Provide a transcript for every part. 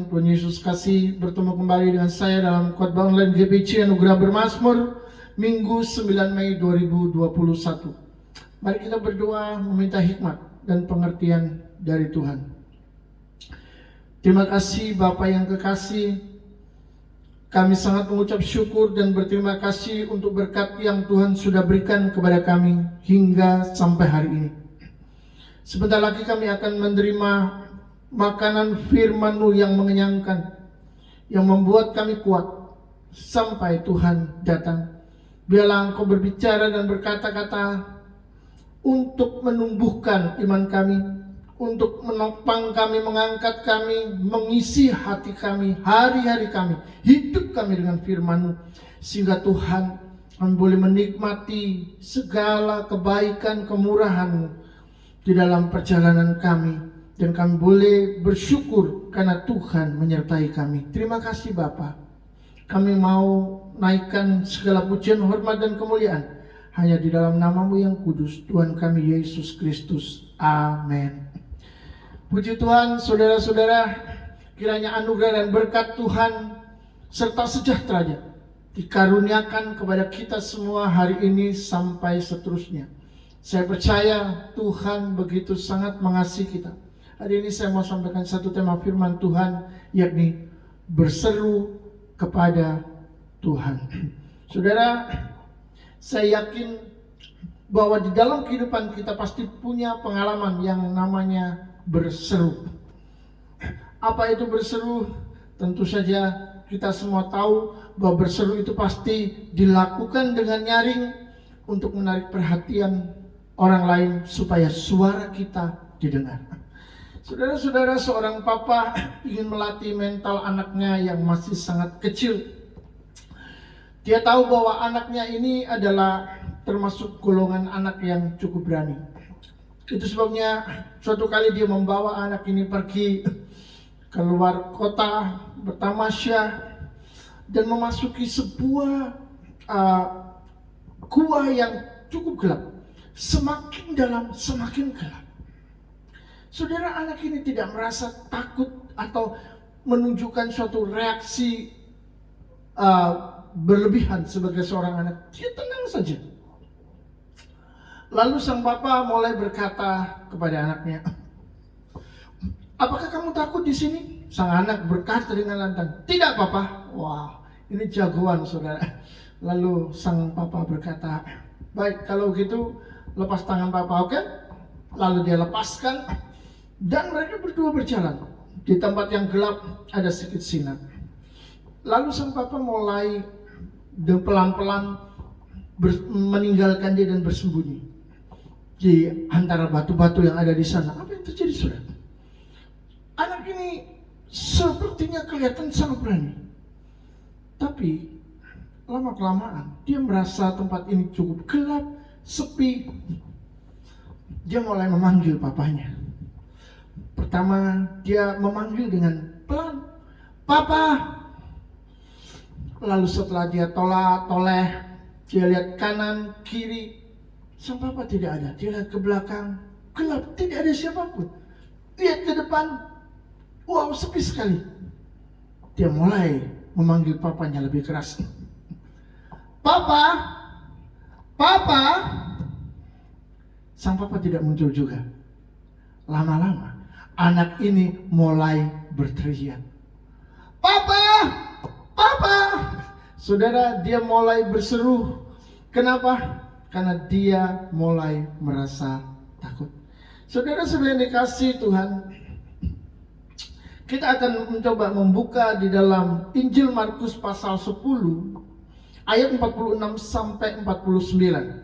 yang Tuhan Yesus kasih bertemu kembali dengan saya dalam khotbah online GBC Anugerah Bermazmur Minggu 9 Mei 2021. Mari kita berdoa meminta hikmat dan pengertian dari Tuhan. Terima kasih Bapa yang kekasih, kami sangat mengucap syukur dan berterima kasih untuk berkat yang Tuhan sudah berikan kepada kami hingga sampai hari ini. Sebentar lagi kami akan menerima makanan firman-Mu yang mengenyangkan, yang membuat kami kuat sampai Tuhan datang. Biarlah Engkau berbicara dan berkata-kata untuk menumbuhkan iman kami, untuk menopang kami, mengangkat kami, mengisi hati kami, hari-hari kami, hidup kami dengan firman-Mu, sehingga Tuhan kami boleh menikmati segala kebaikan, kemurahan-Mu di dalam perjalanan kami, dan kami boleh bersyukur karena Tuhan menyertai kami. Terima kasih Bapa. Kami mau naikkan segala pujian, hormat dan kemuliaan hanya di dalam nama-Mu yang kudus, Tuhan kami Yesus Kristus. Amin. Puji Tuhan, saudara-saudara, kiranya anugerah dan berkat Tuhan serta sejahteranya dikaruniakan kepada kita semua hari ini sampai seterusnya. Saya percaya Tuhan begitu sangat mengasihi kita. Hari ini saya mau sampaikan satu tema firman Tuhan, yakni berseru kepada Tuhan. Saudara, saya yakin bahwa di dalam kehidupan kita pasti punya pengalaman yang namanya berseru. Apa itu berseru? Tentu saja kita semua tahu bahwa berseru itu pasti dilakukan dengan nyaring untuk menarik perhatian orang lain supaya suara kita didengar. Saudara-saudara, seorang papa ingin melatih mental anaknya yang masih sangat kecil. Dia tahu bahwa anaknya ini adalah termasuk golongan anak yang cukup berani. Itu sebabnya suatu kali dia membawa anak ini pergi keluar kota bertamasya dan memasuki sebuah gua yang cukup gelap. Semakin dalam, semakin gelap. Saudara, anak ini tidak merasa takut atau menunjukkan suatu reaksi berlebihan sebagai seorang anak. Dia tenang saja. Lalu sang papa mulai berkata kepada anaknya, "Apakah kamu takut di sini?" Sang anak berkata dengan lantang, "Tidak, Papa." Wah, ini jagoan, saudara. Lalu sang papa berkata, "Baik, kalau gitu lepas tangan Papa, oke?" Lalu dia lepaskan, dan mereka berdua berjalan. Di tempat yang gelap ada sedikit sinar. Lalu sang papa mulai pelan-pelan meninggalkan dia dan bersembunyi di antara batu-batu yang ada di sana. Apa yang terjadi, saudara? Anak ini sepertinya kelihatan sangat berani, tapi lama-kelamaan dia merasa tempat ini cukup gelap, sepi. Dia mulai memanggil papanya. Pertama dia memanggil dengan pelan, "Papa." Lalu setelah dia toleh, dia lihat kanan, kiri, sang papa tidak ada. Dia lihat ke belakang, gelap, tidak ada siapapun. Lihat ke depan, wow, sepi sekali. Dia mulai memanggil papanya lebih keras. "Papa, Papa." Sang papa tidak muncul juga. Lama-lama anak ini mulai berteriak, "Papa, Papa." Saudara, dia mulai berseru. Kenapa? Karena dia mulai merasa takut. Saudara-saudara yang dikasihi Tuhan, kita akan mencoba membuka di dalam Injil Markus pasal 10 ayat 46 sampai 49.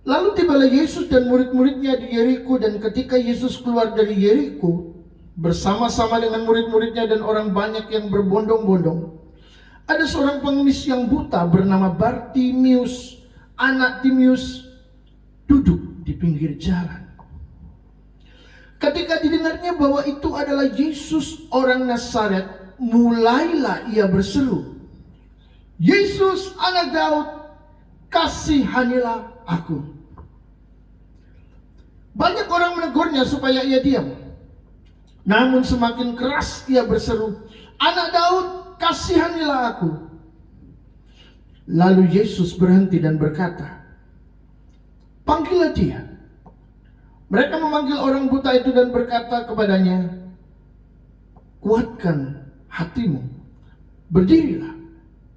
Lalu tibalah Yesus dan murid-muridnya di Yeriko, dan ketika Yesus keluar dari Yeriko bersama-sama dengan murid-muridnya dan orang banyak yang berbondong-bondong, ada seorang pengemis yang buta bernama Bartimius, anak Timius, duduk di pinggir jalan. Ketika didengarnya bahwa itu adalah Yesus orang Nazaret, mulailah ia berseru, "Yesus anak Daud, kasihanilah aku." Banyak orang menegurnya supaya ia diam. Namun semakin keras ia berseru, "Anak Daud, kasihanilah aku." Lalu Yesus berhenti dan berkata, "Panggillah dia." Mereka memanggil orang buta itu dan berkata kepadanya, "Kuatkan hatimu, berdirilah,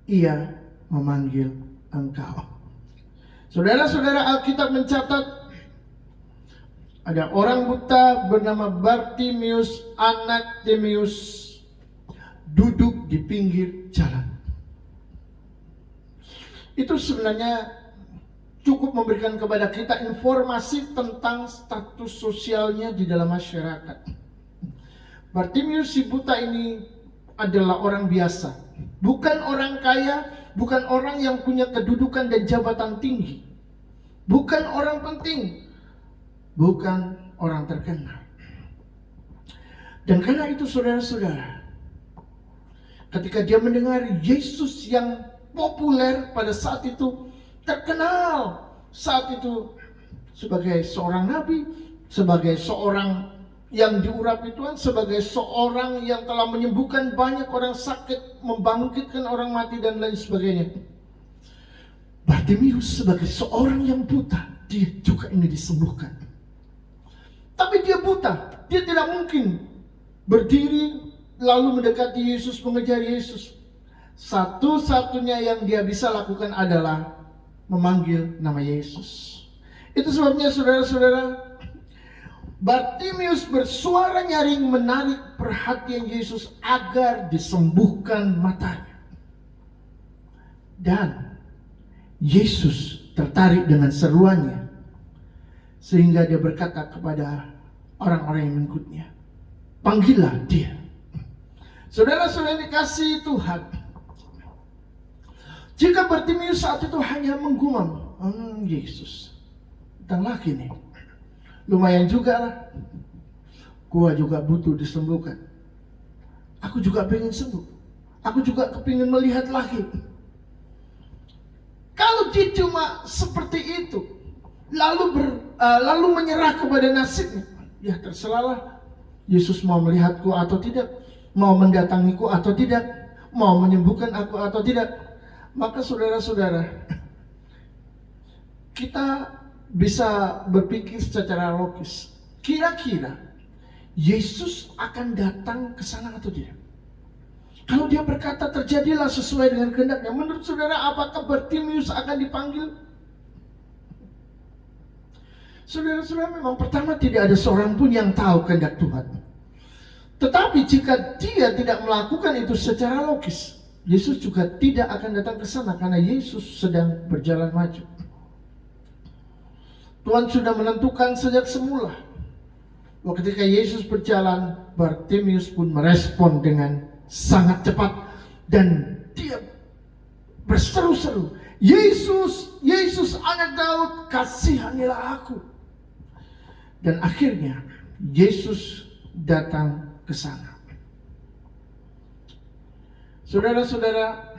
ia memanggil engkau." Saudara-saudara, Alkitab mencatat ada orang buta bernama Bartimius, anak Timeus, duduk di pinggir jalan. Itu sebenarnya cukup memberikan kepada kita informasi tentang status sosialnya di dalam masyarakat. Bartimius si buta ini adalah orang biasa, bukan orang kaya, bukan orang yang punya kedudukan dan jabatan tinggi, bukan orang penting, bukan orang terkenal. Dan karena itu saudara-saudara, ketika dia mendengar Yesus yang populer pada saat itu, terkenal saat itu sebagai seorang nabi, sebagai seorang yang diurapi Tuhan, sebagai seorang yang telah menyembuhkan banyak orang sakit, membangkitkan orang mati dan lain sebagainya. Bartimius sebagai seorang yang buta, dia juga ini disembuhkan. Tapi dia buta, dia tidak mungkin berdiri lalu mendekati Yesus, mengejar Yesus. Satu-satunya yang dia bisa lakukan adalah memanggil nama Yesus. Itu sebabnya saudara-saudara, Bartimius bersuara nyaring menarik perhatian Yesus agar disembuhkan matanya. Dan Yesus tertarik dengan seruannya, sehingga dia berkata kepada orang-orang yang mengikutnya, "Panggillah dia." Saudara-saudara dikasihi Tuhan, jika Bartimius saat itu hanya menggumam, Yesus datang lagi nih, lumayan juga lah, gua juga butuh disembuhkan, aku juga pengen sembuh, aku juga kepingin melihat lagi. Kalau dia cuma seperti itu, lalu menyerah kepada nasibnya, ya terserahlah, Yesus mau melihatku atau tidak, mau mendatangiku atau tidak, mau menyembuhkan aku atau tidak. Maka saudara-saudara, kita bisa berpikir secara logis, kira-kira Yesus akan datang ke sana atau tidak? Kalau dia berkata terjadilah sesuai dengan kehendaknya, menurut saudara apakah Bartimius akan dipanggil? Saudara-saudara, memang pertama tidak ada seorang pun yang tahu kehendak Tuhan. Tetapi jika dia tidak melakukan itu secara logis, Yesus juga tidak akan datang ke sana karena Yesus sedang berjalan maju. Tuhan sudah menentukan sejak semula bahwa ketika Yesus berjalan, Bartimius pun merespon dengan sangat cepat dan dia berseru-seru, "Yesus, Yesus anak Daud, kasihanilah aku." Dan akhirnya Yesus datang ke sana. Saudara-saudara,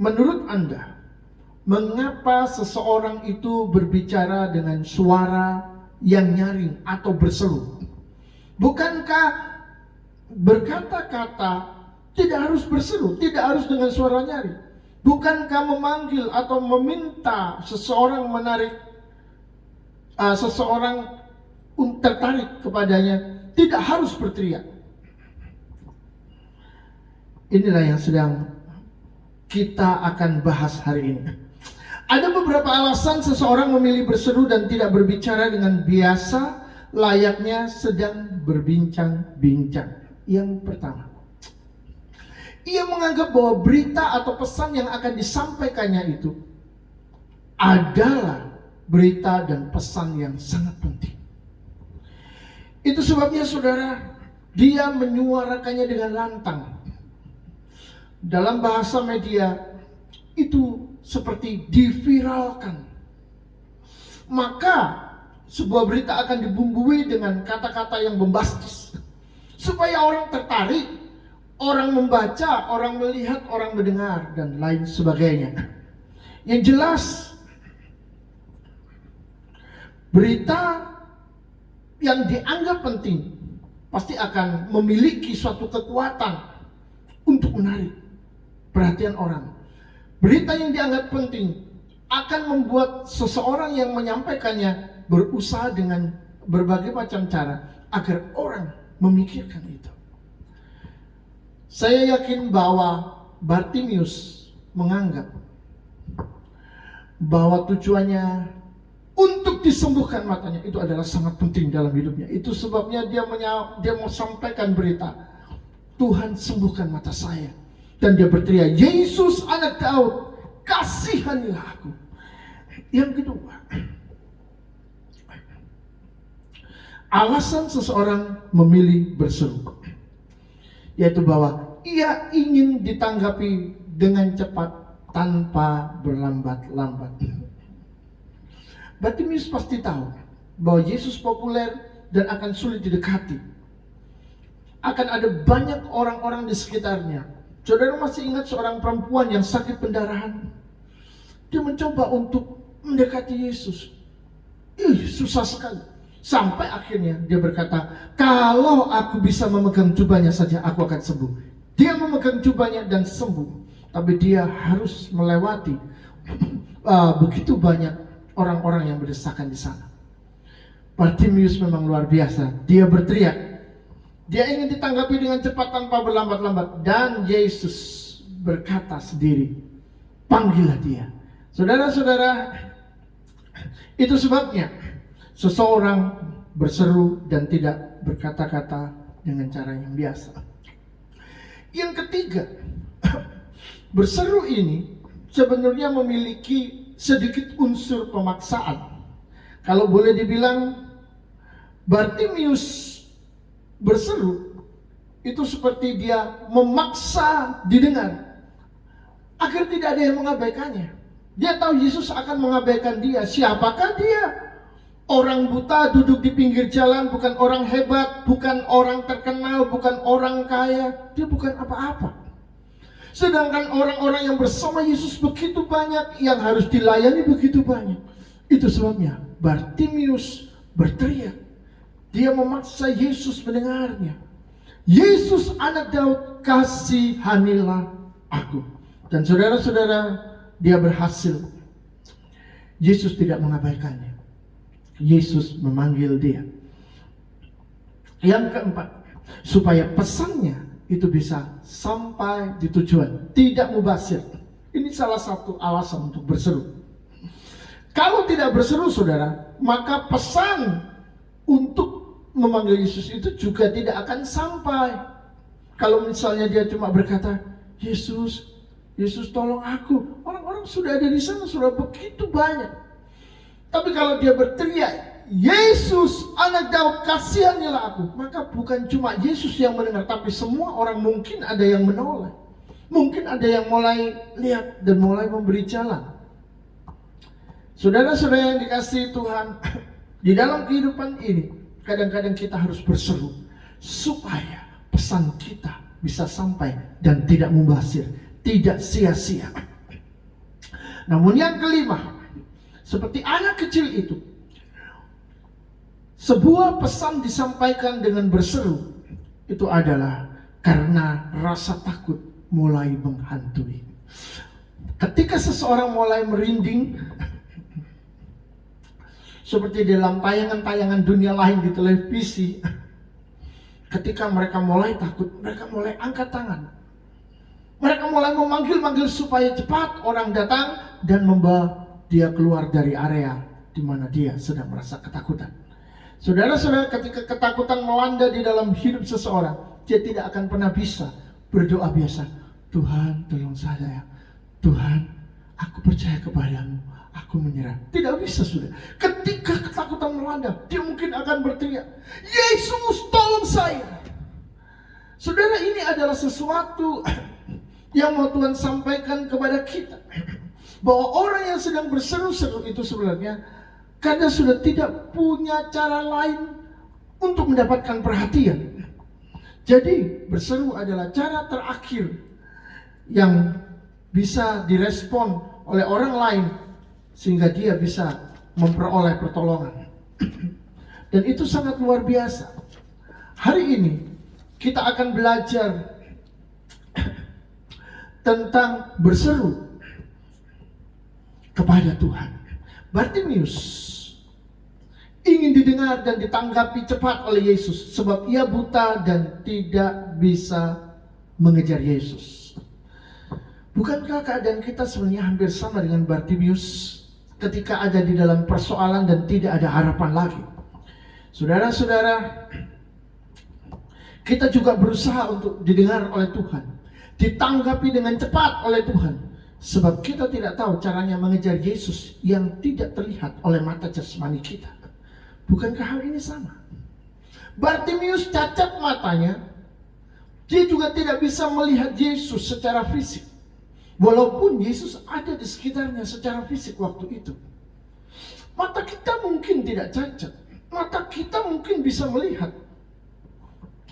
menurut Anda, mengapa seseorang itu berbicara dengan suara yang nyaring atau berseru? Bukankah berkata-kata tidak harus berseru, tidak harus dengan suara nyaring? Bukankah memanggil atau meminta seseorang seseorang tertarik kepadanya tidak harus berteriak? Inilah yang sedang kita akan bahas hari ini. Ada beberapa alasan seseorang memilih berseru dan tidak berbicara dengan biasa, layaknya sedang berbincang-bincang. Yang pertama, ia menganggap bahwa berita atau pesan yang akan disampaikannya itu adalah berita dan pesan yang sangat penting. Itu sebabnya saudara, dia menyuarakannya dengan lantang. Dalam bahasa media itu seperti diviralkan. Maka sebuah berita akan dibumbui dengan kata-kata yang bombastis supaya orang tertarik, orang membaca, orang melihat, orang mendengar dan lain sebagainya. Yang jelas, berita yang dianggap penting pasti akan memiliki suatu kekuatan untuk menarik perhatian orang. Berita yang dianggap penting akan membuat seseorang yang menyampaikannya berusaha dengan berbagai macam cara agar orang memikirkan itu. Saya yakin bahwa Bartimius menganggap bahwa tujuannya untuk disembuhkan matanya itu adalah sangat penting dalam hidupnya. Itu sebabnya dia mau sampaikan berita, Tuhan sembuhkan mata saya. Dan dia berteriak, Yesus anak Daud, kasihanilah aku. Yang kedua, alasan seseorang memilih berseru, yaitu bahwa ia ingin ditanggapi dengan cepat tanpa berlambat-lambat. Bartimius pasti tahu bahwa Yesus populer dan akan sulit didekati. Akan ada banyak orang-orang di sekitarnya. Saudara masih ingat seorang perempuan yang sakit pendarahan? Dia mencoba untuk mendekati Yesus. Susah sekali. Sampai akhirnya dia berkata, kalau aku bisa memegang jubahnya saja, aku akan sembuh. Dia memegang jubahnya dan sembuh. Tapi dia harus melewati begitu banyak orang-orang yang berdesakan di sana. Bartimius memang luar biasa. Dia berteriak. Dia ingin ditanggapi dengan cepat tanpa berlambat-lambat. Dan Yesus berkata sendiri, panggillah dia. Saudara-saudara, itu sebabnya seseorang berseru dan tidak berkata-kata dengan cara yang biasa. Yang ketiga, berseru ini sebenarnya memiliki sedikit unsur pemaksaan. Kalau boleh dibilang, Bartimius berseru itu seperti dia memaksa didengar agar tidak ada yang mengabaikannya. Dia tahu Yesus akan mengabaikan dia. Siapakah dia? Orang buta duduk di pinggir jalan, bukan orang hebat, bukan orang terkenal, bukan orang kaya. Dia bukan apa-apa. Sedangkan orang-orang yang bersama Yesus begitu banyak, yang harus dilayani begitu banyak. Itu sebabnya Bartimius berteriak. Dia memaksa Yesus mendengarnya. Yesus anak Daud, kasihanilah aku. Dan saudara-saudara, dia berhasil. Yesus tidak mengabaikannya. Yesus memanggil dia. Yang keempat, supaya pesannya itu bisa sampai di tujuan, tidak mubazir. Ini salah satu alasan untuk berseru. Kalau tidak berseru, saudara, maka pesan untuk memanggil Yesus itu juga tidak akan sampai. Kalau misalnya dia cuma berkata, Yesus, Yesus tolong aku. Orang-orang sudah ada di sana, sudah begitu banyak. Tapi kalau dia berteriak, Yesus anak Daud, kasihanilah aku, maka bukan cuma Yesus yang mendengar, tapi semua orang mungkin ada yang menoleh. Mungkin ada yang mulai lihat dan mulai memberi jalan. Saudara-saudara yang dikasihi Tuhan, di dalam kehidupan ini kadang-kadang kita harus berseru supaya pesan kita bisa sampai dan tidak mubazir, tidak sia-sia. Namun yang kelima, seperti anak kecil itu, sebuah pesan disampaikan dengan berseru, itu adalah karena rasa takut mulai menghantui. Ketika seseorang mulai merinding, seperti dalam tayangan-tayangan dunia lain di televisi, ketika mereka mulai takut, mereka mulai angkat tangan. Mereka mulai memanggil-manggil supaya cepat orang datang dan membawa dia keluar dari area di mana dia sedang merasa ketakutan. Saudara-saudara, ketika ketakutan melanda di dalam hidup seseorang, dia tidak akan pernah bisa berdoa biasa. Tuhan, tolong saya. Tuhan, aku percaya kepadamu. Aku menyerah. Tidak bisa, sudah. Ketika ketakutan melanda, dia mungkin akan berteriak, Yesus, tolong saya. Saudara, ini adalah sesuatu yang mau Tuhan sampaikan kepada kita. Bahwa orang yang sedang berseru-seru itu sebenarnya karena sudah tidak punya cara lain untuk mendapatkan perhatian. Jadi berseru adalah cara terakhir yang bisa direspon oleh orang lain sehingga dia bisa memperoleh pertolongan. Dan itu sangat luar biasa. Hari ini kita akan belajar tentang berseru kepada Tuhan. Bartimeus ingin didengar dan ditanggapi cepat oleh Yesus sebab ia buta dan tidak bisa mengejar Yesus. Bukankah keadaan kita sebenarnya hampir sama dengan Bartimeus ketika ada di dalam persoalan dan tidak ada harapan lagi? Saudara-saudara, kita juga berusaha untuk didengar oleh Tuhan, ditanggapi dengan cepat oleh Tuhan, sebab kita tidak tahu caranya mengejar Yesus yang tidak terlihat oleh mata jasmani kita. Bukankah hal ini sama? Bartimeus cacat matanya, dia juga tidak bisa melihat Yesus secara fisik, walaupun Yesus ada di sekitarnya secara fisik waktu itu. Mata kita mungkin tidak cacat, mata kita mungkin bisa melihat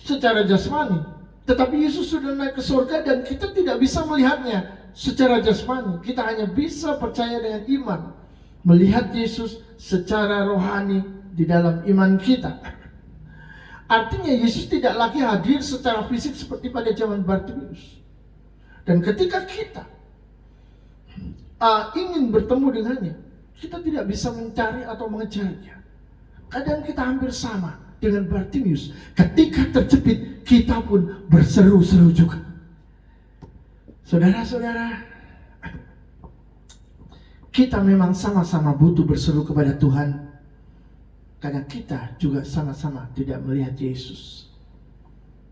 secara jasmani, tetapi Yesus sudah naik ke surga dan kita tidak bisa melihatnya secara jasmani. Kita hanya bisa percaya dengan iman, melihat Yesus secara rohani di dalam iman kita. Artinya Yesus tidak lagi hadir secara fisik seperti pada zaman Bartimeus. Dan ketika kita ingin bertemu dengannya, kita tidak bisa mencari atau mengejarnya. Keadaan kita hampir sama dengan Bartimeus. Ketika terjepit, kita pun berseru-seru juga. Saudara-saudara, kita memang sama-sama butuh berseru kepada Tuhan, karena kita juga sama-sama tidak melihat Yesus.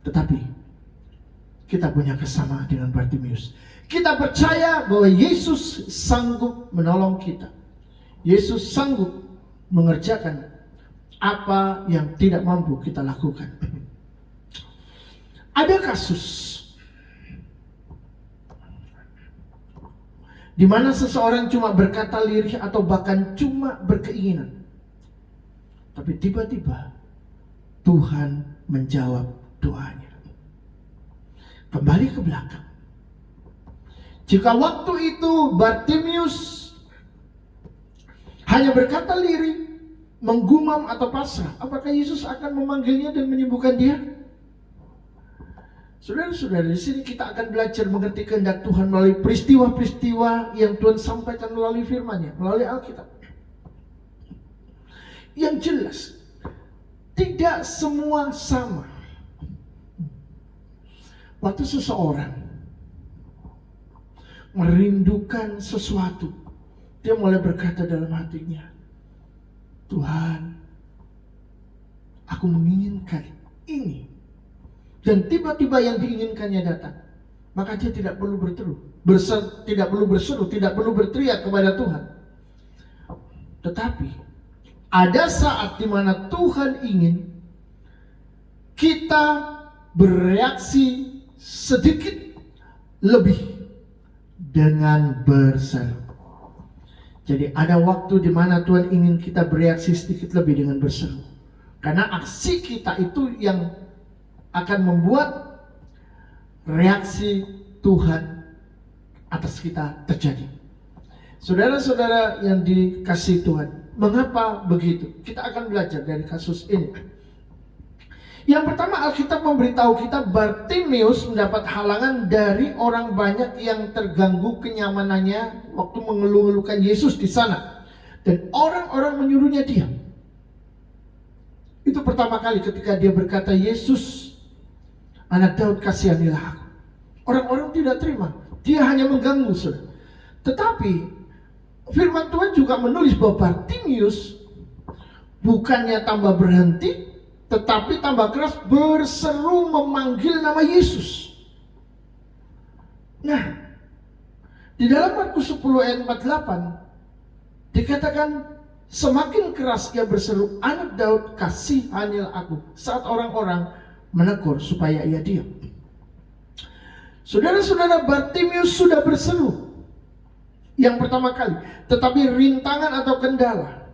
Tetapi kita punya kesamaan dengan Bartimeus. Kita percaya bahwa Yesus sanggup menolong kita. Yesus sanggup mengerjakan apa yang tidak mampu kita lakukan. Ada kasus di mana seseorang cuma berkata lirih atau bahkan cuma berkeinginan, tapi tiba-tiba Tuhan menjawab doanya. Kembali ke belakang. Jika waktu itu Bartimeus hanya berkata lirih, menggumam atau pasrah, apakah Yesus akan memanggilnya dan menyembuhkan dia? Saudara-saudara, di sini kita akan belajar mengerti kehendak Tuhan melalui peristiwa-peristiwa yang Tuhan sampaikan melalui firman-Nya, melalui Alkitab. Yang jelas, tidak semua sama. Waktu seseorang merindukan sesuatu, dia mulai berkata dalam hatinya, Tuhan, aku menginginkan ini. Dan tiba-tiba yang diinginkannya datang. Maka dia tidak perlu tidak perlu berseru, tidak perlu berteriak kepada Tuhan. Tetapi ada saat di mana Tuhan ingin kita bereaksi sedikit lebih dengan berseru. Jadi ada waktu di mana Tuhan ingin kita bereaksi sedikit lebih dengan berseru. Karena aksi kita itu yang akan membuat reaksi Tuhan atas kita terjadi. Saudara-saudara yang dikasihi Tuhan, mengapa begitu? Kita akan belajar dari kasus ini. Yang pertama, Alkitab memberitahu kita Bartimeus mendapat halangan dari orang banyak yang terganggu kenyamanannya waktu mengeluh-elukan Yesus di sana. Dan orang-orang menyuruhnya diam. Itu pertama kali ketika dia berkata, Yesus, anak Daud, kasihanilah aku. Orang-orang tidak terima. Dia hanya mengganggu, saudara. Tetapi firman Tuhan juga menulis bahwa Bartimeus bukannya tambah berhenti, tetapi tambah keras berseru memanggil nama Yesus. Nah, di dalam Markus 10 ayat 48 dikatakan semakin keras ia berseru, anak Daud, kasihanilah aku, saat orang-orang menegur supaya ia diam. Saudara-saudara, Bartimeus sudah berseru yang pertama kali, tetapi rintangan atau kendala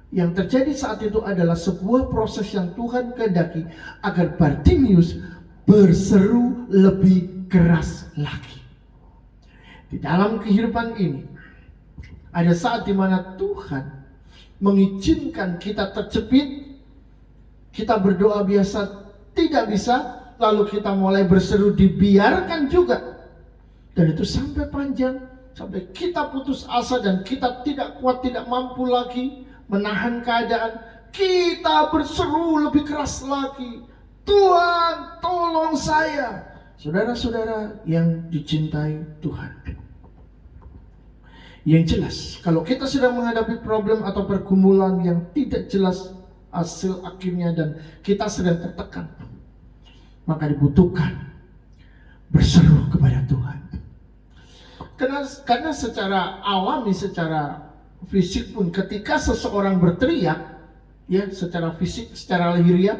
yang terjadi saat itu adalah sebuah proses yang Tuhan kehendaki agar Bartimeus berseru lebih keras lagi. Di dalam kehidupan ini ada saat di mana Tuhan mengizinkan kita terjepit, kita berdoa biasa tidak bisa. Lalu kita mulai berseru, dibiarkan juga. Dan itu sampai panjang, sampai kita putus asa dan kita tidak kuat, tidak mampu lagi menahan keadaan. Kita berseru lebih keras lagi, Tuhan tolong saya. Saudara-saudara yang dicintai Tuhan, yang jelas kalau kita sedang menghadapi problem atau pergumulan yang tidak jelas hasil akhirnya dan kita sedang tertekan, maka dibutuhkan berseru kepada Tuhan. Karena secara alami, secara fisik pun, ketika seseorang berteriak, ya, secara fisik, secara lahiriah,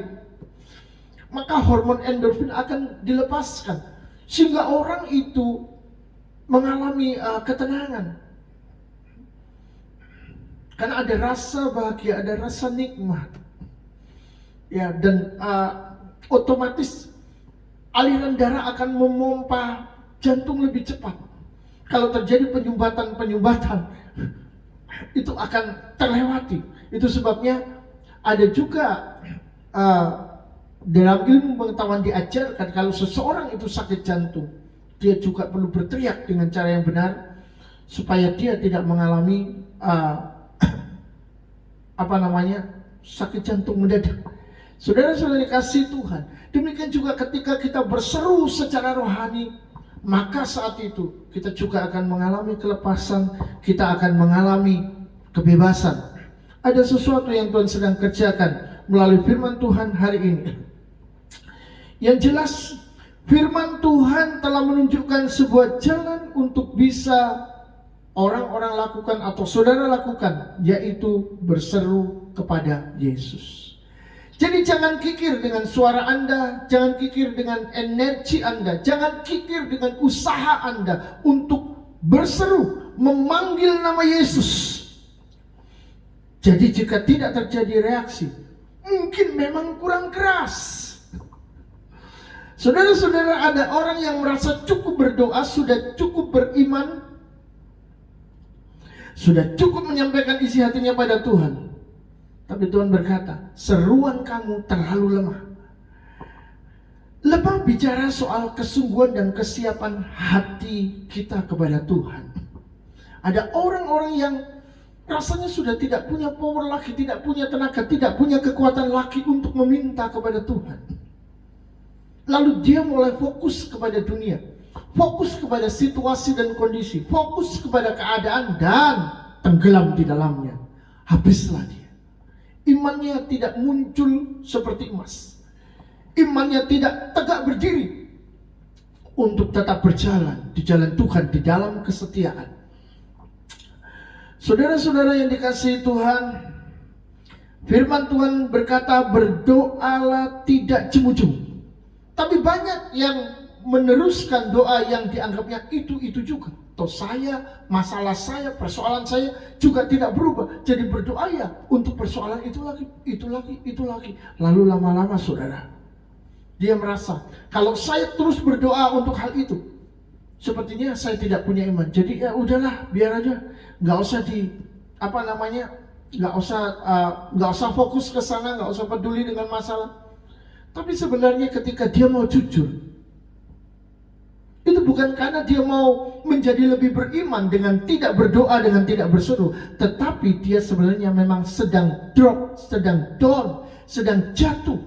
maka hormon endorfin akan dilepaskan sehingga orang itu mengalami ketenangan. Karena ada rasa bahagia, ada rasa nikmat, ya, dan otomatis aliran darah akan memompa jantung lebih cepat. Kalau terjadi penyumbatan itu akan terlewati. Itu sebabnya ada juga dalam ilmu pengetahuan diajarkan kalau seseorang itu sakit jantung, dia juga perlu berteriak dengan cara yang benar supaya dia tidak mengalami sakit jantung mendadak. Saudara-saudara dikasihi Tuhan, demikian juga ketika kita berseru secara rohani, maka saat itu kita juga akan mengalami kelepasan, kita akan mengalami kebebasan. Ada sesuatu yang Tuhan sedang kerjakan melalui firman Tuhan hari ini. Yang jelas, firman Tuhan telah menunjukkan sebuah jalan untuk bisa orang-orang lakukan atau saudara lakukan, yaitu berseru kepada Yesus. Jadi jangan kikir dengan suara Anda, jangan kikir dengan energi Anda, jangan kikir dengan usaha Anda untuk berseru, memanggil nama Yesus. Jadi jika tidak terjadi reaksi, mungkin memang kurang keras. Saudara-saudara, ada orang yang merasa cukup berdoa, sudah cukup beriman, sudah cukup menyampaikan isi hatinya pada Tuhan. Tapi Tuhan berkata, seruan kamu terlalu lemah. Lemah bicara soal kesungguhan dan kesiapan hati kita kepada Tuhan. Ada orang-orang yang rasanya sudah tidak punya power lagi, tidak punya tenaga, tidak punya kekuatan lagi untuk meminta kepada Tuhan. Lalu dia mulai fokus kepada dunia, fokus kepada situasi dan kondisi, fokus kepada keadaan dan tenggelam di dalamnya. Habislah dia. Imannya tidak muncul seperti emas. Imannya tidak tegak berdiri untuk tetap berjalan di jalan Tuhan, di dalam kesetiaan. Saudara-saudara yang dikasihi Tuhan, firman Tuhan berkata, berdoalah tidak jemu-jemu. Tapi banyak yang meneruskan doa yang dianggapnya itu juga. Atau saya, masalah saya, persoalan saya juga tidak berubah. Jadi berdoa ya untuk persoalan itu lagi. Lalu lama-lama saudara, dia merasa kalau saya terus berdoa untuk hal itu, sepertinya saya tidak punya iman. Jadi ya udahlah, biar aja, nggak usah fokus ke sana, nggak usah peduli dengan masalah. Tapi sebenarnya ketika dia mau jujur, itu bukan karena dia mau menjadi lebih beriman dengan tidak berdoa, dengan tidak berseru, tetapi dia sebenarnya memang sedang drop, sedang down, sedang jatuh,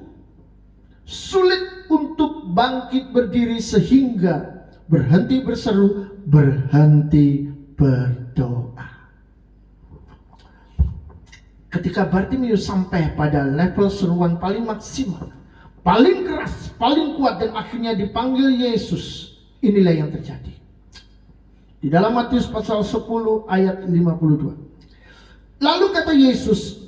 sulit untuk bangkit berdiri sehingga berhenti berseru, berhenti berdoa. Ketika Bartimeus sampai pada level seruan paling maksimal, paling keras, paling kuat, dan akhirnya dipanggil Yesus, inilah yang terjadi. Di dalam Matius pasal 10 ayat 52. Lalu kata Yesus,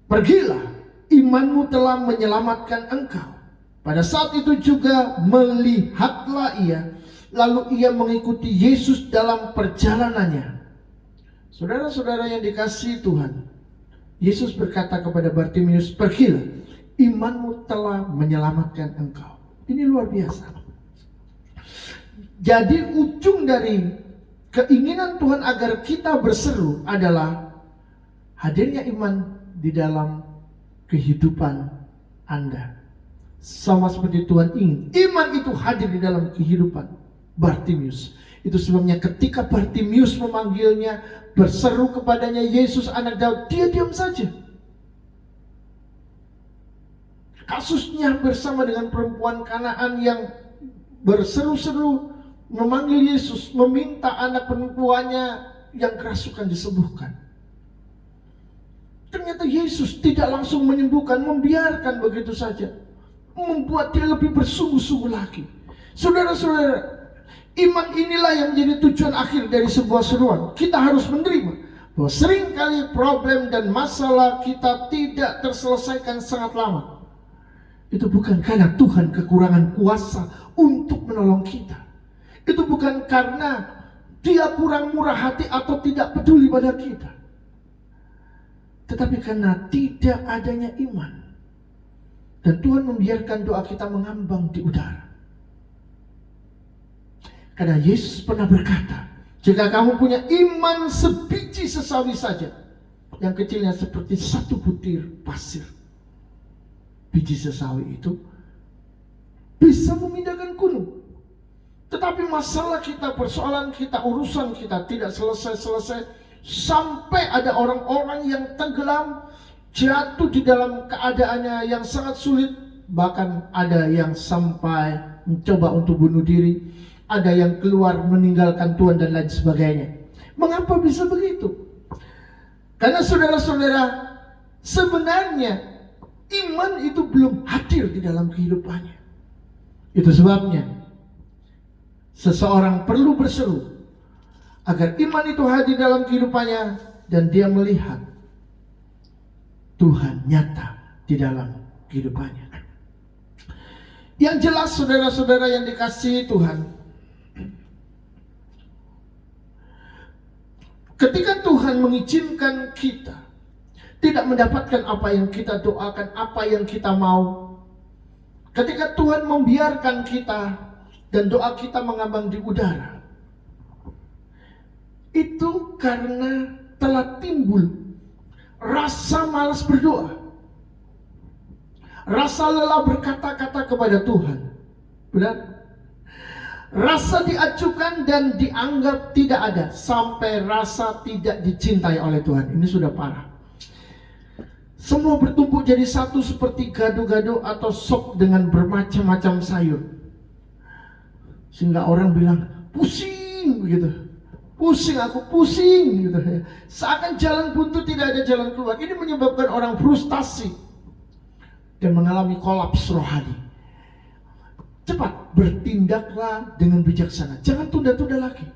pergilah, imanmu telah menyelamatkan engkau. Pada saat itu juga melihatlah ia, lalu ia mengikuti Yesus dalam perjalanannya. Saudara-saudara yang dikasihi Tuhan, Yesus berkata kepada Bartimeus, pergilah, imanmu telah menyelamatkan engkau. Ini luar biasa. Jadi ujung dari keinginan Tuhan agar kita berseru adalah hadirnya iman di dalam kehidupan Anda. Sama seperti Tuhan ingin iman itu hadir di dalam kehidupan Bartimius. Itu sebabnya ketika Bartimius memanggilnya, berseru kepadanya, Yesus anak Daud, dia diam saja. Kasusnya bersama dengan perempuan Kanaan yang berseru-seru memanggil Yesus, meminta anak perempuannya yang kerasukan disembuhkan. Ternyata Yesus tidak langsung menyembuhkan, membiarkan begitu saja, membuat dia lebih bersungguh-sungguh lagi. Saudara-saudara, iman inilah yang menjadi tujuan akhir dari sebuah seruan. Kita harus menerima bahwa seringkali problem dan masalah kita tidak terselesaikan sangat lama. Itu bukan karena Tuhan kekurangan kuasa untuk menolong kita. Itu bukan karena Dia kurang murah hati atau tidak peduli pada kita, tetapi karena tidak adanya iman. Dan Tuhan membiarkan doa kita mengambang di udara. Karena Yesus pernah berkata, jika kamu punya iman sebiji sesawi saja, yang kecilnya seperti satu butir pasir, biji sesawi itu bisa memindahkan gunung. Tetapi masalah kita, persoalan kita, urusan kita tidak selesai-selesai, sampai ada orang-orang yang tenggelam, jatuh di dalam keadaannya yang sangat sulit. Bahkan ada yang sampai mencoba untuk bunuh diri, ada yang keluar meninggalkan Tuhan dan lain sebagainya. Mengapa bisa begitu? Karena saudara-saudara, sebenarnya iman itu belum hadir di dalam kehidupannya. Itu sebabnya seseorang perlu berseru agar iman itu hadir dalam kehidupannya dan dia melihat Tuhan nyata di dalam kehidupannya. Yang jelas saudara-saudara yang dikasihi Tuhan, ketika Tuhan mengizinkan kita tidak mendapatkan apa yang kita doakan, apa yang kita mau, ketika Tuhan membiarkan kita dan doa kita mengambang di udara, itu karena telah timbul rasa malas berdoa, rasa lelah berkata-kata kepada Tuhan. Benar? Rasa diacukan dan dianggap tidak ada, sampai rasa tidak dicintai oleh Tuhan. Ini sudah parah. Semua bertumpuk jadi satu seperti gado-gado atau sop dengan bermacam-macam sayur, sehingga orang bilang pusing begitu. Pusing, aku pusing gitu. Seakan jalan buntu, tidak ada jalan keluar. Ini menyebabkan orang frustasi dan mengalami kolaps rohani. Cepat bertindaklah dengan bijaksana. Jangan tunda-tunda lagi.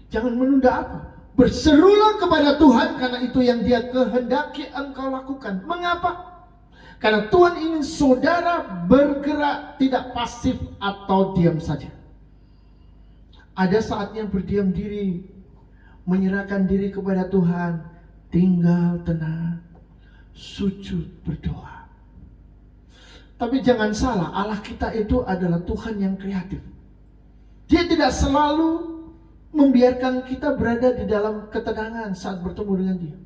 Jangan menunda apa? Berserulah kepada Tuhan, karena itu yang Dia kehendaki engkau lakukan. Mengapa? Karena Tuhan ingin saudara bergerak, tidak pasif atau diam saja. Ada saatnya berdiam diri, menyerahkan diri kepada Tuhan, tinggal tenang, sujud berdoa. Tapi jangan salah, Allah kita itu adalah Tuhan yang kreatif. Dia tidak selalu membiarkan kita berada di dalam ketenangan saat bertemu dengan Dia.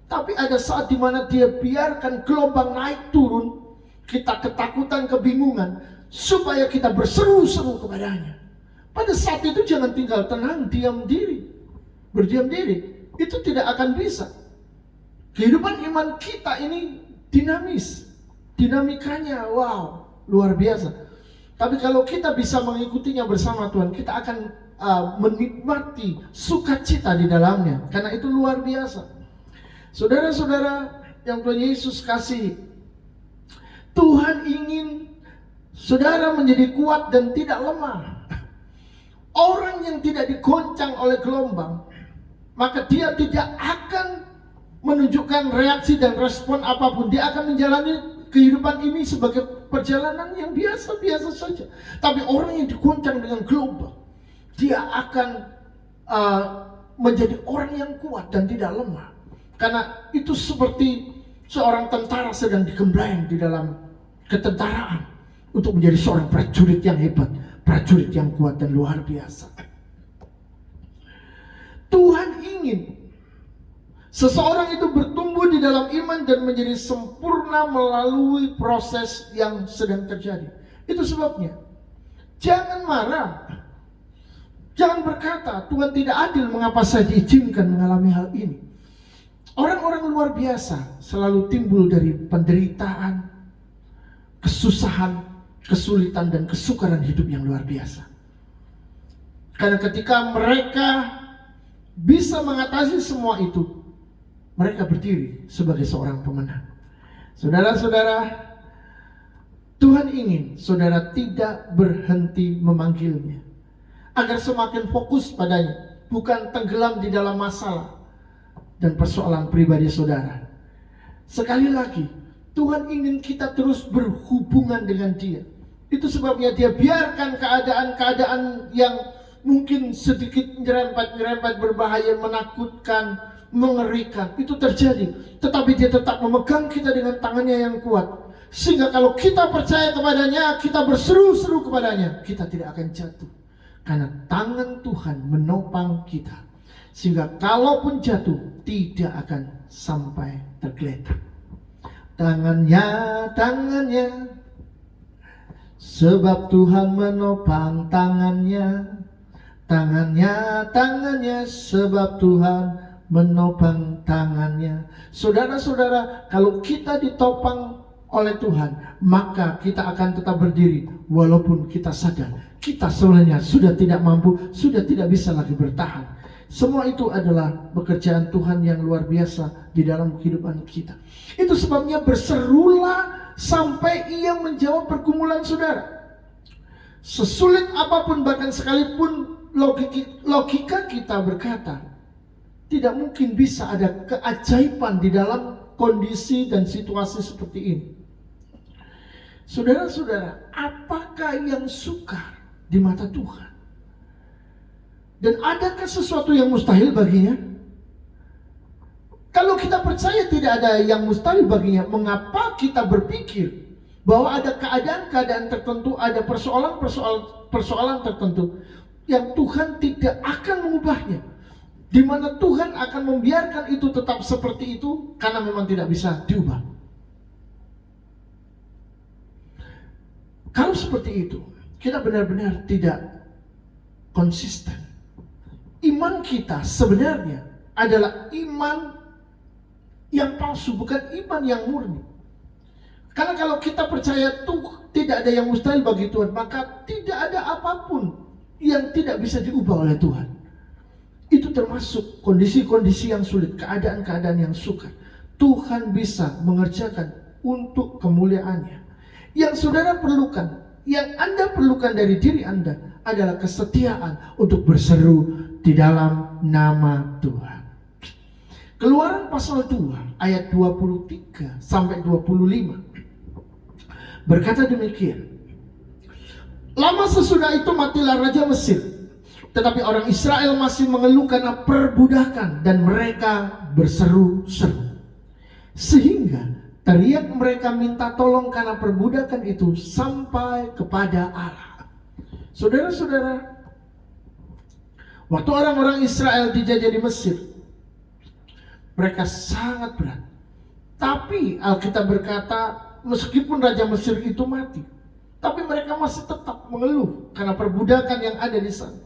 Tapi ada saat di mana Dia biarkan gelombang naik turun, kita ketakutan, kebingungan, supaya kita berseru-seru kepadanya. Pada saat itu jangan tinggal tenang, diam diri, berdiam diri. Itu tidak akan bisa. Kehidupan iman kita ini dinamis, dinamikanya wow, luar biasa. Tapi kalau kita bisa mengikutinya bersama Tuhan, kita akan menikmati sukacita di dalamnya, karena itu luar biasa. Saudara-saudara yang Tuhan Yesus kasih, Tuhan ingin saudara menjadi kuat dan tidak lemah. Orang yang tidak digoncang oleh gelombang, maka dia tidak akan menunjukkan reaksi dan respon apapun. Dia akan menjalani kehidupan ini sebagai perjalanan yang biasa-biasa saja. Tapi orang yang digoncang dengan gelombang, dia akan menjadi orang yang kuat dan tidak lemah. Karena itu seperti seorang tentara sedang digembleng di dalam ketentaraan untuk menjadi seorang prajurit yang hebat, prajurit yang kuat dan luar biasa. Tuhan ingin Seseorang itu bertumbuh di dalam iman dan menjadi sempurna melalui proses yang sedang terjadi. Itu sebabnya, jangan marah. Jangan berkata, Tuhan tidak adil, mengapa saya diizinkan mengalami hal ini. Orang-orang luar biasa selalu timbul dari penderitaan, kesusahan, kesulitan, dan kesukaran hidup yang luar biasa. Karena ketika mereka bisa mengatasi semua itu, mereka berdiri sebagai seorang pemenang. Saudara-saudara, Tuhan ingin saudara tidak berhenti memanggilnya, agar semakin fokus padanya, bukan tenggelam di dalam masalah dan persoalan pribadi saudara. Sekali lagi, Tuhan ingin kita terus berhubungan dengan Dia. Itu sebabnya Dia biarkan keadaan-keadaan yang mungkin sedikit nyerempet-nyerempet, berbahaya, menakutkan, mengerikan, itu terjadi. Tetapi Dia tetap memegang kita dengan tangannya yang kuat. Sehingga kalau kita percaya kepadanya, kita berseru-seru kepadanya, kita tidak akan jatuh. Karena tangan Tuhan menopang kita. Sehingga kalaupun jatuh, tidak akan sampai tergeletak. Tangannya, tangannya, sebab Tuhan menopang tangannya. Tangannya, tangannya, sebab Tuhan menopang tangannya. Saudara-saudara, kalau kita ditopang oleh Tuhan, maka kita akan tetap berdiri walaupun kita sadar kita sebenarnya sudah tidak mampu, sudah tidak bisa lagi bertahan. Semua itu adalah pekerjaan Tuhan yang luar biasa di dalam kehidupan kita. Itu sebabnya berserulah sampai Ia menjawab pergumulan saudara. Sesulit apapun, bahkan sekalipun logika kita berkata tidak mungkin bisa ada keajaiban di dalam kondisi dan situasi seperti ini. Saudara-saudara, apakah yang sukar di mata Tuhan? Dan adakah sesuatu yang mustahil baginya? Kalau kita percaya tidak ada yang mustahil baginya, mengapa kita berpikir bahwa ada keadaan-keadaan tertentu, ada persoalan tertentu yang Tuhan tidak akan mengubahnya, di mana Tuhan akan membiarkan itu tetap seperti itu karena memang tidak bisa diubah. Kalau seperti itu, kita benar-benar tidak konsisten. Iman kita sebenarnya adalah iman yang palsu, bukan iman yang murni. Karena kalau kita percaya tuh tidak ada yang mustahil bagi Tuhan, maka tidak ada apapun yang tidak bisa diubah oleh Tuhan. Itu termasuk kondisi-kondisi yang sulit, keadaan-keadaan yang sukar. Tuhan bisa mengerjakan untuk kemuliaannya. Yang saudara perlukan, yang Anda perlukan dari diri Anda adalah kesetiaan untuk berseru di dalam nama Tuhan. Keluaran pasal 2 ayat 23 sampai 25 berkata demikian. Lama sesudah itu matilah Raja Mesir, tetapi orang Israel masih mengeluh karena perbudakan dan mereka berseru-seru. Sehingga teriak mereka minta tolong karena perbudakan itu sampai kepada Allah. Saudara-saudara, waktu orang-orang Israel dijajah di Mesir, mereka sangat berat. Tapi Alkitab berkata, meskipun Raja Mesir itu mati, tapi mereka masih tetap mengeluh karena perbudakan yang ada di sana.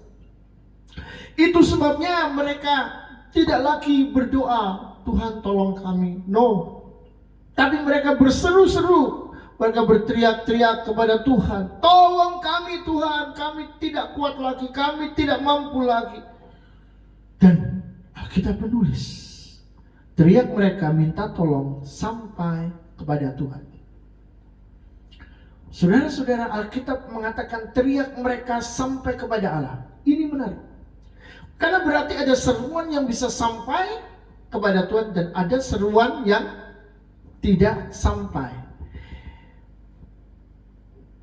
Itu sebabnya mereka tidak lagi berdoa, Tuhan tolong kami. No. Tapi mereka berseru-seru, mereka berteriak-teriak kepada Tuhan, tolong kami Tuhan, kami tidak kuat lagi, kami tidak mampu lagi. Dan Alkitab menulis, teriak mereka minta tolong sampai kepada Tuhan. Saudara-saudara, Alkitab mengatakan teriak mereka sampai kepada Allah. Ini menarik, karena berarti ada seruan yang bisa sampai kepada Tuhan dan ada seruan yang tidak sampai.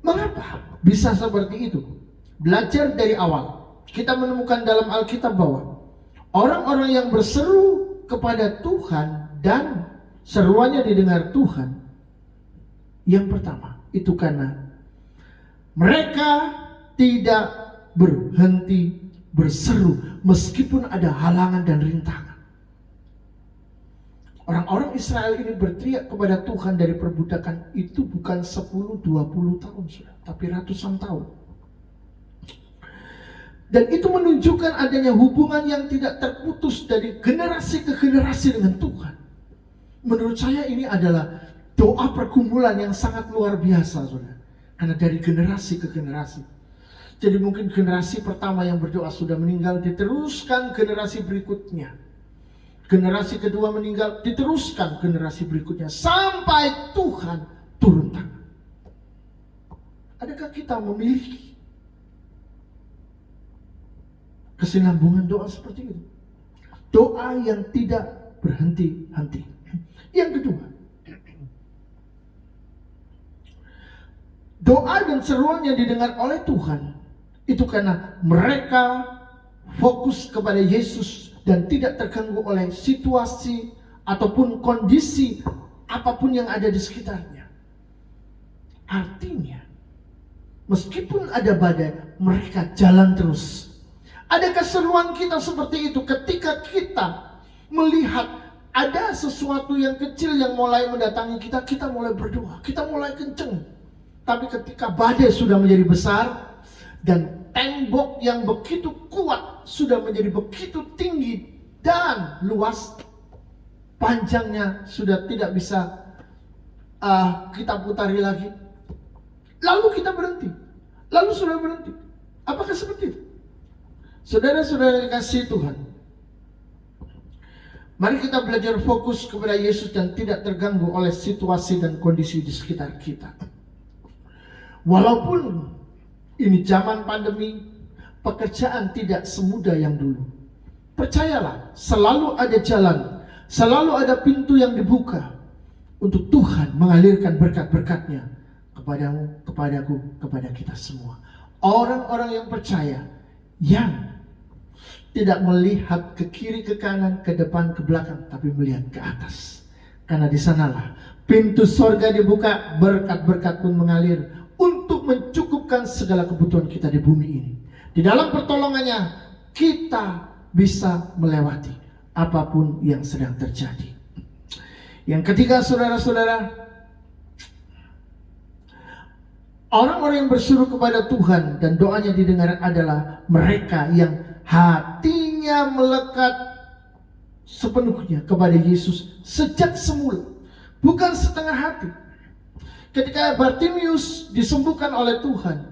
Mengapa bisa seperti itu? Belajar dari awal, kita menemukan dalam Alkitab bahwa orang-orang yang berseru kepada Tuhan dan seruannya didengar Tuhan, yang pertama itu karena mereka tidak berhenti berseru meskipun ada halangan dan rintangan. Orang-orang Israel ini berteriak kepada Tuhan dari perbudakan itu bukan 10-20 tahun sudah, tapi ratusan tahun. Dan itu menunjukkan adanya hubungan yang tidak terputus dari generasi ke generasi dengan Tuhan. Menurut saya ini adalah doa pergumulan yang sangat luar biasa, saudara. Karena dari generasi ke generasi. Jadi mungkin generasi pertama yang berdoa sudah meninggal, diteruskan generasi berikutnya. Generasi kedua meninggal, diteruskan generasi berikutnya. Sampai Tuhan turun tangan. Adakah kita memiliki kesinambungan doa seperti itu? Doa yang tidak berhenti-henti. Yang kedua, doa dan seruan yang didengar oleh Tuhan itu karena mereka fokus kepada Yesus dan tidak terganggu oleh situasi ataupun kondisi apapun yang ada di sekitarnya. Artinya, meskipun ada badai, mereka jalan terus. Ada keseruan kita seperti itu ketika kita melihat ada sesuatu yang kecil yang mulai mendatangi kita, kita mulai berdoa, kita mulai kenceng. Tapi ketika badai sudah menjadi besar dan tembok yang begitu kuat sudah menjadi begitu tinggi dan luas, panjangnya sudah tidak bisa kita putari lagi, lalu kita berhenti, lalu sudah berhenti. Apakah seperti itu? Saudara-saudara kasih Tuhan, mari kita belajar fokus kepada Yesus dan tidak terganggu oleh situasi dan kondisi di sekitar kita. Walaupun ini zaman pandemi, pekerjaan tidak semudah yang dulu. Percayalah, selalu ada jalan, selalu ada pintu yang dibuka untuk Tuhan mengalirkan berkat-berkat-Nya kepadamu, kepadaku, kepada kita semua. Orang-orang yang percaya, yang tidak melihat ke kiri, ke kanan, ke depan, ke belakang, tapi melihat ke atas. Karena di sanalah pintu sorga dibuka, berkat-berkat pun mengalir untuk mencukupkan segala kebutuhan kita di bumi ini. Di dalam pertolongannya kita bisa melewati apapun yang sedang terjadi. Yang ketiga, saudara-saudara, orang-orang yang berseru kepada Tuhan dan doanya didengar adalah mereka yang hatinya melekat sepenuhnya kepada Yesus sejak semula, bukan setengah hati. Ketika Bartimius disembuhkan oleh Tuhan,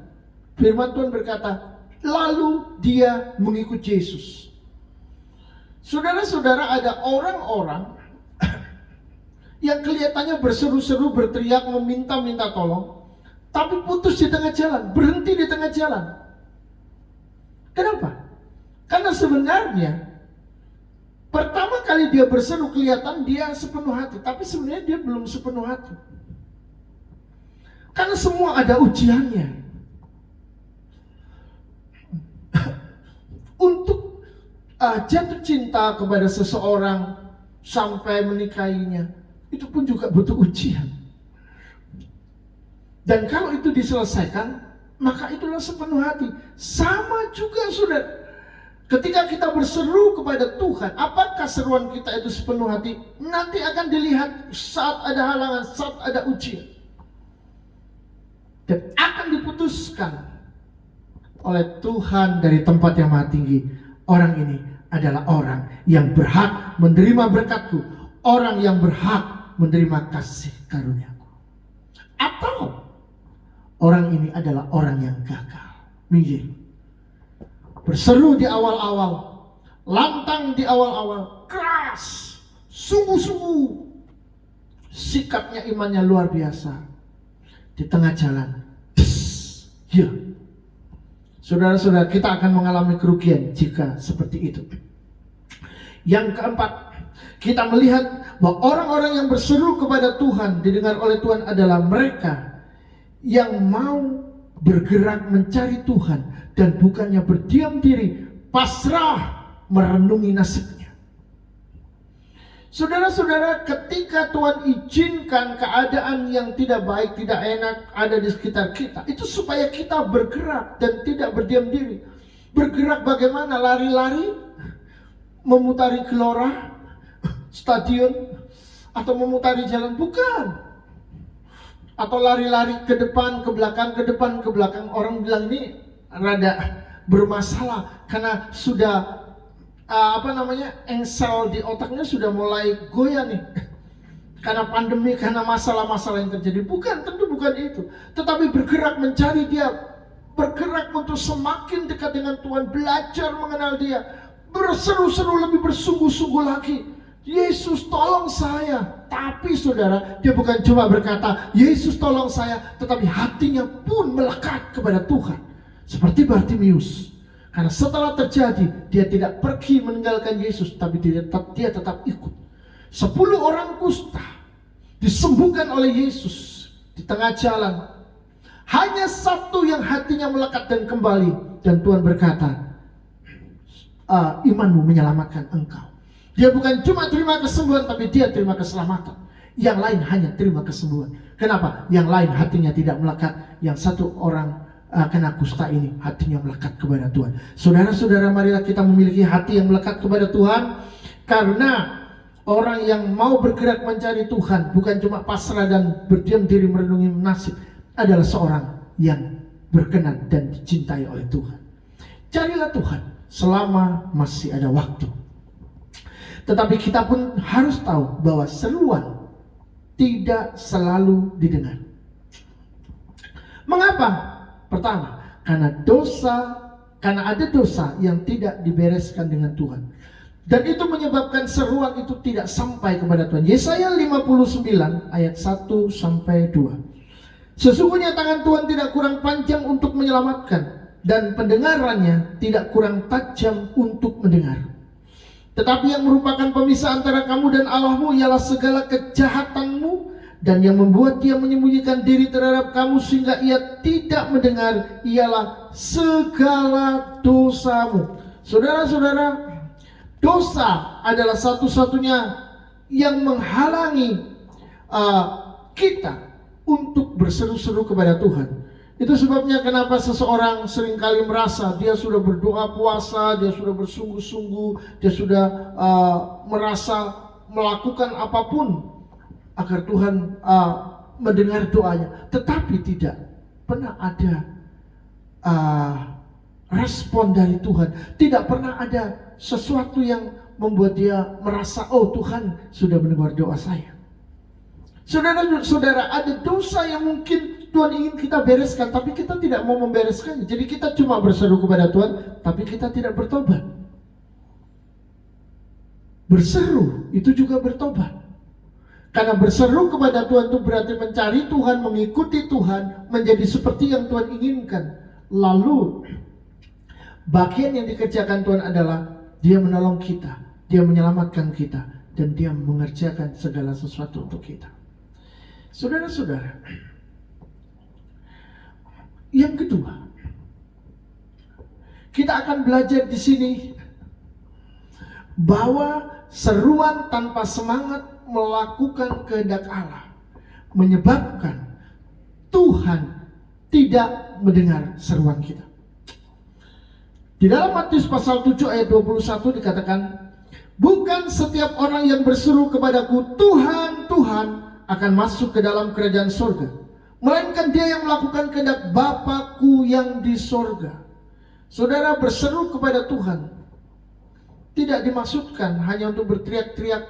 firman Tuhan berkata, lalu dia mengikut Yesus. Saudara-saudara, ada orang-orang yang kelihatannya berseru-seru, berteriak, meminta-minta tolong, tapi putus di tengah jalan, berhenti di tengah jalan. Kenapa? Karena sebenarnya pertama kali dia berseru kelihatan dia sepenuh hati, tapi sebenarnya dia belum sepenuh hati. Karena semua ada ujiannya. Untuk jatuh cinta kepada seseorang sampai menikahinya, itu pun juga butuh ujian. Dan kalau itu diselesaikan, maka itulah sepenuh hati. Sama juga saudara, ketika kita berseru kepada Tuhan, apakah seruan kita itu sepenuh hati? Nanti akan dilihat saat ada halangan, saat ada ujian. Dan akan diputuskan oleh Tuhan dari tempat yang maha tinggi. Orang ini adalah orang yang berhak menerima berkat-Ku, orang yang berhak menerima kasih karunia-Ku. Atau orang ini adalah orang yang gagal, minggir, berseru di awal-awal, lantang di awal-awal, keras, sungguh-sungguh, sikapnya, imannya luar biasa. Di tengah jalan, ya, saudara-saudara, kita akan mengalami kerugian jika seperti itu. Yang keempat, kita melihat bahwa orang-orang yang berseru kepada Tuhan, didengar oleh Tuhan adalah mereka yang mau bergerak mencari Tuhan dan bukannya berdiam diri, pasrah merenungi nasibnya. Saudara-saudara, ketika Tuhan izinkan keadaan yang tidak baik, tidak enak ada di sekitar kita, itu supaya kita bergerak dan tidak berdiam diri. Bergerak bagaimana? Lari-lari, memutari gelora, stadion, atau memutari jalan, bukan. Atau lari-lari ke depan, ke belakang, ke depan, ke belakang. Orang bilang ini rada bermasalah karena sudah engsel di otaknya sudah mulai goyah nih. Karena pandemi, karena masalah-masalah yang terjadi. Bukan, tentu bukan itu. Tetapi bergerak mencari Dia, bergerak untuk semakin dekat dengan Tuhan, belajar mengenal Dia, berseru-seru lebih bersungguh-sungguh lagi. Yesus tolong saya. Tapi saudara, dia bukan cuma berkata Yesus tolong saya, tetapi hatinya pun melekat kepada Tuhan. Seperti Bartimius. Karena setelah terjadi, dia tidak pergi meninggalkan Yesus, tapi dia tetap ikut. 10 orang kusta disembuhkan oleh Yesus di tengah jalan. Hanya satu yang hatinya melekat dan kembali. Dan Tuhan berkata, imanmu menyelamatkan engkau. Dia bukan cuma terima kesembuhan, tapi dia terima keselamatan. Yang lain hanya terima kesembuhan. Kenapa? Yang lain hatinya tidak melekat. Yang satu orang kena kusta ini hatinya melekat kepada Tuhan. Saudara-saudara, marilah kita memiliki hati yang melekat kepada Tuhan. Karena orang yang mau bergerak mencari Tuhan, bukan cuma pasrah dan berdiam diri merenungi nasib, adalah seorang yang berkenan dan dicintai oleh Tuhan. Carilah Tuhan selama masih ada waktu. Tetapi kita pun harus tahu bahwa seruan tidak selalu didengar. Mengapa? Pertama, karena ada dosa yang tidak dibereskan dengan Tuhan. Dan itu menyebabkan seruan itu tidak sampai kepada Tuhan. Yesaya 59 ayat 1 sampai 2. Sesungguhnya tangan Tuhan tidak kurang panjang untuk menyelamatkan, dan pendengarannya tidak kurang tajam untuk mendengar. Tetapi yang merupakan pemisah antara kamu dan Allahmu ialah segala kejahatanmu, dan yang membuat Dia menyembunyikan diri terhadap kamu sehingga Ia tidak mendengar ialah segala dosamu. Saudara-saudara, dosa adalah satu-satunya yang menghalangi kita untuk berseru-seru kepada Tuhan. Itu sebabnya kenapa seseorang seringkali merasa dia sudah berdoa puasa, dia sudah bersungguh-sungguh, dia sudah merasa melakukan apapun agar Tuhan mendengar doanya, tetapi tidak pernah ada respon dari Tuhan. Tidak pernah ada sesuatu yang membuat dia merasa, oh Tuhan sudah mendengar doa saya. Saudara-saudara, ada dosa yang mungkin Tuhan ingin kita bereskan, tapi kita tidak mau membereskannya. Jadi kita cuma berseru kepada Tuhan, tapi kita tidak bertobat. Berseru itu juga bertobat. Karena berseru kepada Tuhan itu berarti mencari Tuhan, mengikuti Tuhan, menjadi seperti yang Tuhan inginkan. Lalu bagian yang dikerjakan Tuhan adalah Dia menolong kita, Dia menyelamatkan kita, dan Dia mengerjakan segala sesuatu untuk kita. Saudara-saudara, yang kedua, kita akan belajar di sini bahwa seruan tanpa semangat melakukan kehendak Allah menyebabkan Tuhan tidak mendengar seruan kita. Di dalam Matius pasal 7 ayat 21 dikatakan, bukan setiap orang yang berseru kepadaku Tuhan, Tuhan akan masuk ke dalam kerajaan surga, melainkan dia yang melakukan kehendak Bapa-Ku yang di surga. Saudara, berseru kepada Tuhan tidak dimaksudkan hanya untuk berteriak-teriak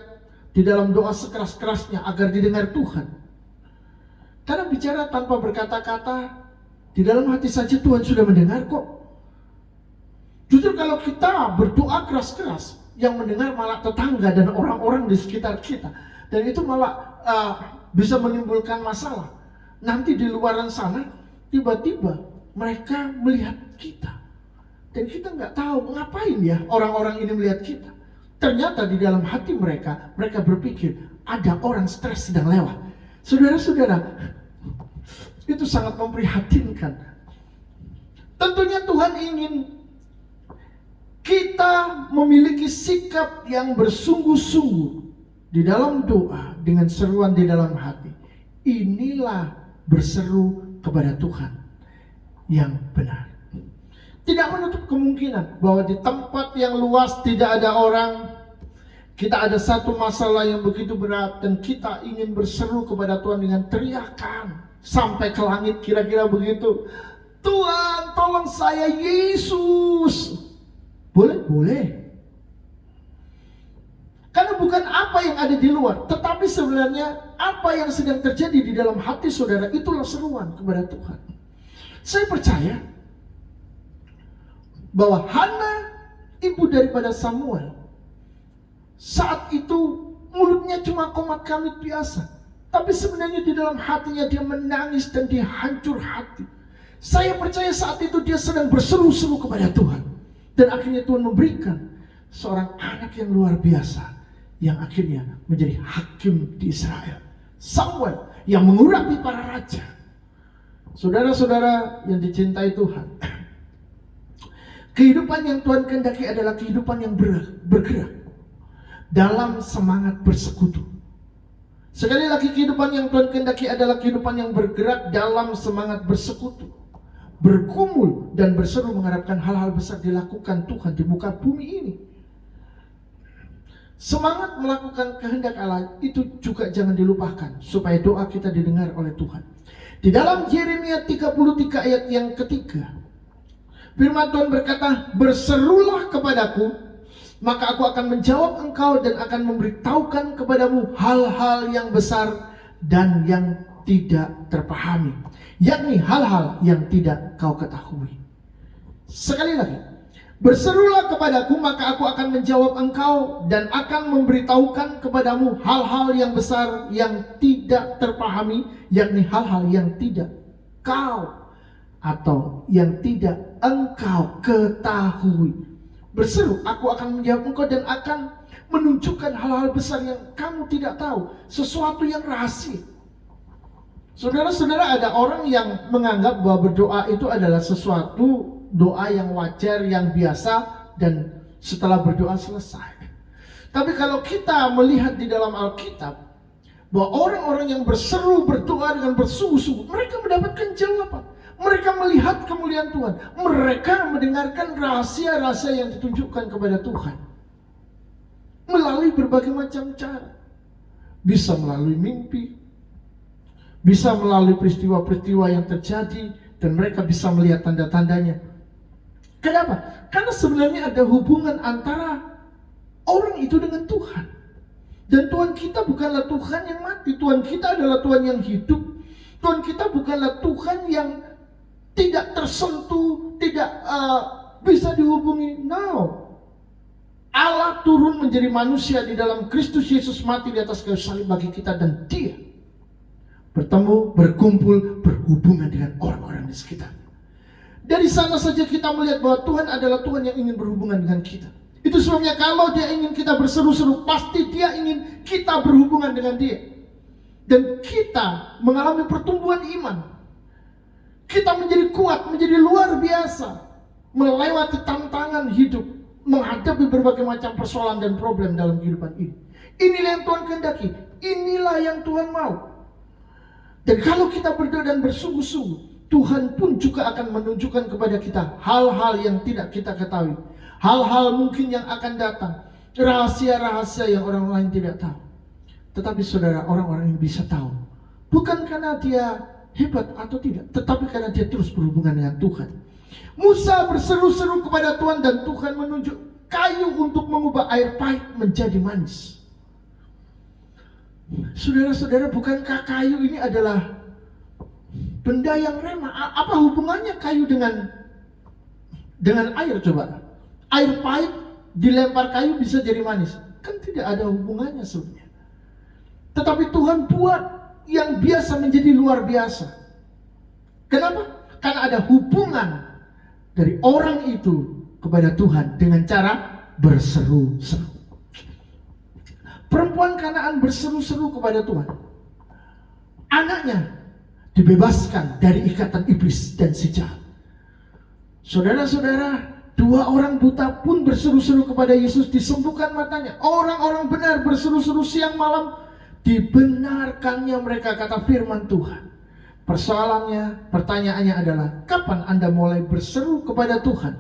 di dalam doa sekeras-kerasnya agar didengar Tuhan. Karena bicara tanpa berkata-kata, di dalam hati saja Tuhan sudah mendengar kok. Justru kalau kita berdoa keras-keras, yang mendengar malah tetangga dan orang-orang di sekitar kita. Dan itu malah bisa menimbulkan masalah. Nanti di luaran sana, tiba-tiba mereka melihat kita. Dan kita nggak tahu ngapain ya orang-orang ini melihat kita. Ternyata di dalam hati mereka berpikir ada orang stres sedang lewat. Saudara-saudara, itu sangat memprihatinkan. Tentunya Tuhan ingin kita memiliki sikap yang bersungguh-sungguh di dalam doa dengan seruan di dalam hati. Inilah berseru kepada Tuhan yang benar. Tidak menutup kemungkinan bahwa di tempat yang luas tidak ada orang, Kita ada satu masalah yang begitu berat dan kita ingin berseru kepada Tuhan dengan teriakan sampai ke langit, kira-kira begitu. Tuhan, tolong saya, Yesus. Boleh? Boleh. Karena bukan apa yang ada di luar, tetapi sebenarnya apa yang sedang terjadi di dalam hati saudara, itulah seruan kepada Tuhan. Saya percaya bahwa Hana, ibu daripada Samuel, saat itu mulutnya cuma komat kamit biasa, tapi sebenarnya di dalam hatinya dia menangis dan dia hancur hati. Saya percaya saat itu dia sedang berseru-seru kepada Tuhan. Dan akhirnya Tuhan memberikan seorang anak yang luar biasa, yang akhirnya menjadi hakim di Israel. Samuel yang mengurapi para raja. Saudara-saudara yang dicintai Tuhan, kehidupan yang Tuhan kehendaki adalah kehidupan yang bergerak dalam semangat bersekutu. Sekali lagi, kehidupan yang Tuhan kehendaki adalah kehidupan yang bergerak dalam semangat bersekutu, bergumul dan berseru mengharapkan hal-hal besar dilakukan Tuhan di muka bumi ini. Semangat melakukan kehendak Allah itu juga jangan dilupakan, supaya doa kita didengar oleh Tuhan. Di dalam Yeremia 33 ayat yang ketiga, firman Tuhan berkata, berserulah kepadaku, maka aku akan menjawab engkau dan akan memberitahukan kepadamu hal-hal yang besar dan yang tidak terpahami, yakni hal-hal yang tidak kau ketahui. Sekali lagi, berserulah kepadaku, maka aku akan menjawab engkau dan akan memberitahukan kepadamu hal-hal yang besar yang tidak terpahami, yakni hal-hal yang tidak kau atau yang tidak engkau ketahui. Berseru, aku akan menjawab engkau dan akan menunjukkan hal-hal besar yang kamu tidak tahu, sesuatu yang rahasia. Saudara-saudara, ada orang yang menganggap bahwa berdoa itu adalah sesuatu doa yang wajar, yang biasa, dan setelah berdoa selesai. Tapi kalau kita melihat di dalam Alkitab, bahwa orang-orang yang berseru berdoa dengan bersungguh-sungguh, mereka mendapatkan jawaban. Mereka melihat kemuliaan Tuhan. Mereka mendengarkan rahasia-rahasia yang ditunjukkan kepada Tuhan melalui berbagai macam cara. Bisa melalui mimpi, bisa melalui peristiwa-peristiwa yang terjadi, dan mereka bisa melihat tanda-tandanya. Kenapa? Karena sebenarnya ada hubungan antara orang itu dengan Tuhan. Dan Tuhan kita bukanlah Tuhan yang mati. Tuhan kita adalah Tuhan yang hidup. Tuhan kita bukanlah Tuhan yang tidak tersentuh, tidak bisa dihubungi. No. Allah turun menjadi manusia di dalam Kristus Yesus, mati di atas kayu salib bagi kita, dan Dia bertemu, berkumpul, berhubungan dengan orang-orang di sekitar. Dari sana saja kita melihat bahwa Tuhan adalah Tuhan yang ingin berhubungan dengan kita. Itu sebabnya kalau Dia ingin kita berseru-seru, pasti Dia ingin kita berhubungan dengan Dia. Dan kita mengalami pertumbuhan iman. Kita menjadi kuat, menjadi luar biasa, melewati tantangan hidup, menghadapi berbagai macam persoalan dan problem dalam kehidupan ini. Inilah yang Tuhan kehendaki, inilah yang Tuhan mau. Dan kalau kita berdoa dan bersungguh-sungguh, Tuhan pun juga akan menunjukkan kepada kita hal-hal yang tidak kita ketahui, hal-hal mungkin yang akan datang, rahasia-rahasia yang orang lain tidak tahu. Tetapi saudara, orang-orang yang bisa tahu, bukan karena dia hebat atau tidak, tetapi karena dia terus berhubungan dengan Tuhan. Musa berseru-seru kepada Tuhan dan Tuhan menunjuk kayu untuk mengubah air pahit menjadi manis. Saudara-saudara, bukankah kayu ini adalah benda yang remeh? Apa hubungannya kayu dengan air? Coba, air pahit dilempar kayu bisa jadi manis? Kan tidak ada hubungannya sebenarnya. Tetapi Tuhan buat yang biasa menjadi luar biasa. Kenapa? Karena ada hubungan dari orang itu kepada Tuhan dengan cara berseru-seru. Perempuan Kanaan berseru-seru kepada Tuhan. Anaknya dibebaskan dari ikatan iblis dan si jahat. Saudara-saudara, dua orang buta pun berseru-seru kepada Yesus, disembuhkan matanya. Orang-orang benar berseru-seru siang malam, dibenarkannya mereka, kata firman Tuhan. Persoalannya, pertanyaannya adalah, kapan Anda mulai berseru kepada Tuhan?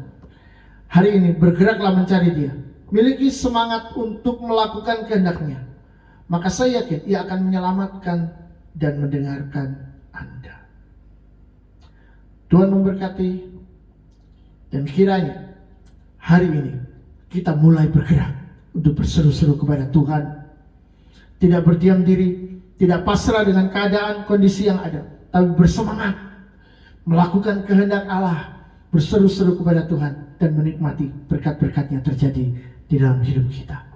Hari ini bergeraklah mencari Dia. miliki semangat untuk melakukan kehendak-Nya, maka saya yakin Ia akan menyelamatkan dan mendengarkan Anda. Tuhan memberkati, dan kiranya hari ini kita mulai bergerak untuk berseru-seru kepada Tuhan. Tidak berdiam diri, tidak pasrah dengan keadaan kondisi yang ada, tapi bersemangat melakukan kehendak Allah, berseru-seru kepada Tuhan, dan menikmati berkat-berkat yang terjadi di dalam hidup kita.